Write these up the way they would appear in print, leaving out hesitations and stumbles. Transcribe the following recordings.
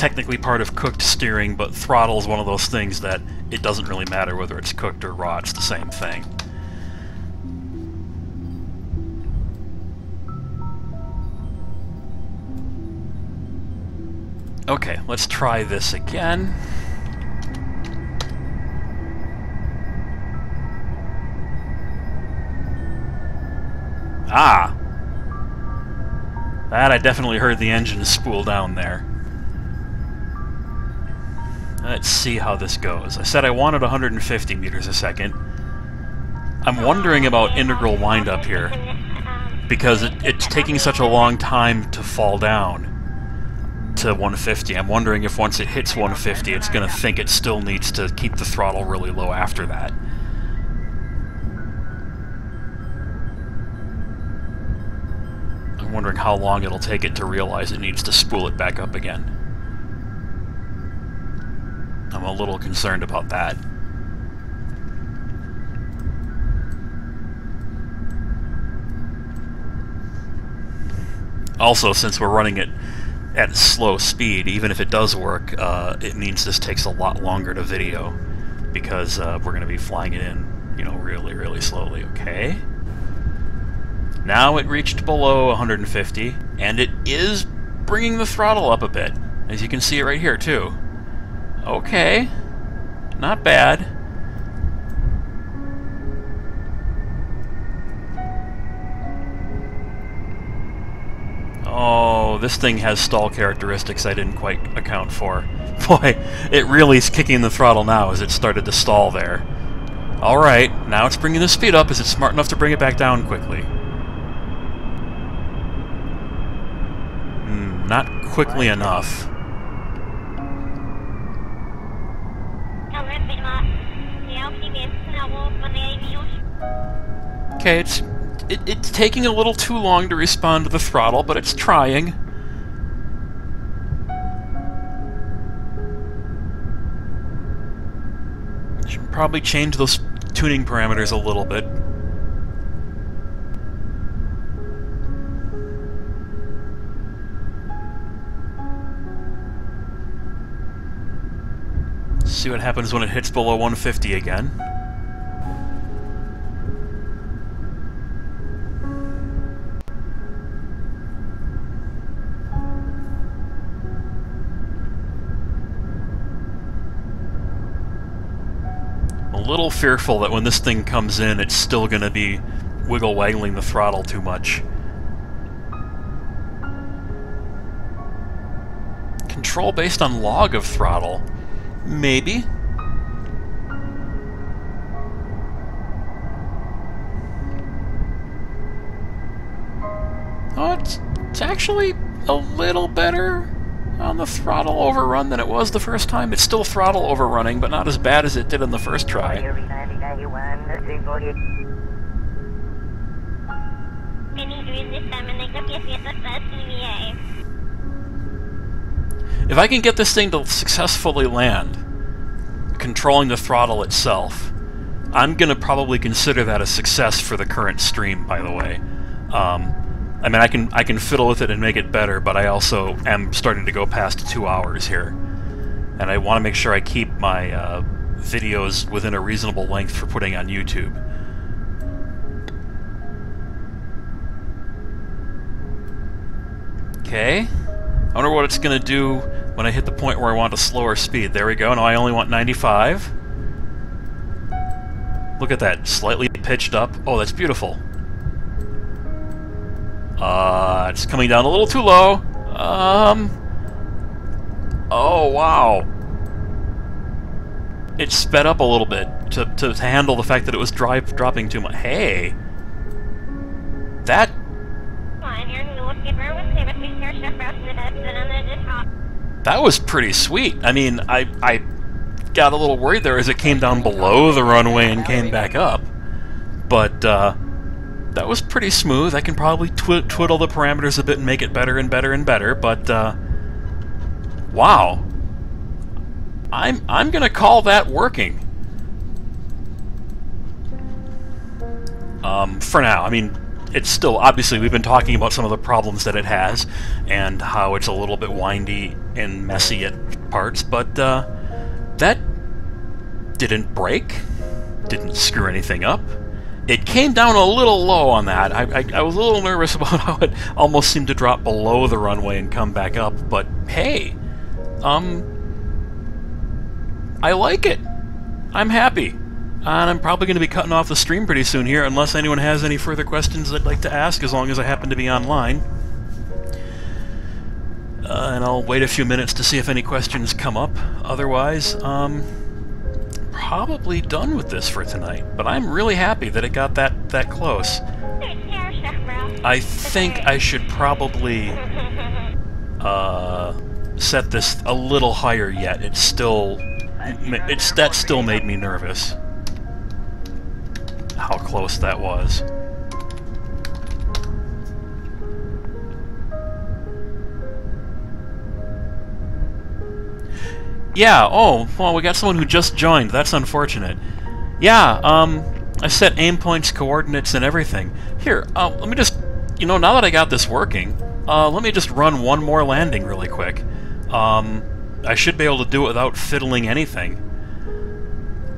technically part of cooked steering, but throttle is one of those things that it doesn't really matter whether it's cooked or raw, it's the same thing. Okay, let's try this again. Ah! That I definitely heard the engine spool down there. Let's see how this goes. I said I wanted 150 meters a second. I'm wondering about integral windup here, because it's taking such a long time to fall down to 150. I'm wondering if once it hits 150, it's going to think it still needs to keep the throttle really low after that. I'm wondering how long it'll take it to realize it needs to spool it back up again. I'm a little concerned about that. Also, since we're running it at slow speed, even if it does work, it means this takes a lot longer to video, because we're going to be flying it in, you know, really, really slowly. Okay. Now it reached below 150, and it is bringing the throttle up a bit. As you can see it right here, too. Okay. Not bad. Oh, this thing has stall characteristics I didn't quite account for. Boy, it really is kicking the throttle now as it started to stall there. Alright, now it's bringing the speed up. Is it smart enough to bring it back down quickly? Not quickly enough. Okay, it's taking a little too long to respond to the throttle, but it's trying. Should probably change those tuning parameters a little bit. See what happens when it hits below 150 again. A little fearful that when this thing comes in, it's still going to be wiggle-waggling the throttle too much. Control based on log of throttle. Maybe. Oh, it's actually a little better on the throttle overrun than it was the first time. It's still throttle overrunning, but not as bad as it did on the first try. If I can get this thing to successfully land, controlling the throttle itself, I'm going to probably consider that a success for the current stream, by the way. I mean, I can fiddle with it and make it better, but I also am starting to go past 2 hours here. And I want to make sure I keep my videos within a reasonable length for putting on YouTube. Okay. I wonder what it's going to do when I hit the point where I want a slower speed. There we go. Now I only want 95. Look at that. Slightly pitched up. Oh, that's beautiful. It's coming down a little too low. Oh, wow. It sped up a little bit to handle the fact that it was dropping too much. Hey! That... That was pretty sweet. I mean, I got a little worried there as it came down below the runway and came back up. But, that was pretty smooth. I can probably twiddle the parameters a bit and make it better and better and better, but, wow. I'm gonna call that working. For now. I mean, it's still, obviously, we've been talking about some of the problems that it has, and how it's a little bit windy and messy at parts, but that didn't break, didn't screw anything up. It came down a little low on that. I was a little nervous about how it almost seemed to drop below the runway and come back up, but hey, I like it. I'm happy. And I'm probably going to be cutting off the stream pretty soon here, unless anyone has any further questions they'd like to ask, as long as I happen to be online. And I'll wait a few minutes to see if any questions come up. Otherwise, probably done with this for tonight. But I'm really happy that it got that close. I think I should probably set this a little higher yet. That still made me nervous. How close that was. Yeah, oh, well, we got someone who just joined. That's unfortunate. Yeah, I set aim points, coordinates, and everything. Here, let me just, now that I got this working, let me just run one more landing really quick. I should be able to do it without fiddling anything.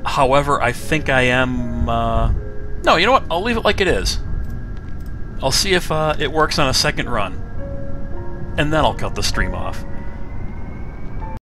However, I think I am, no, you know what? I'll leave it like it is. I'll see if it works on a second run. And then I'll cut the stream off.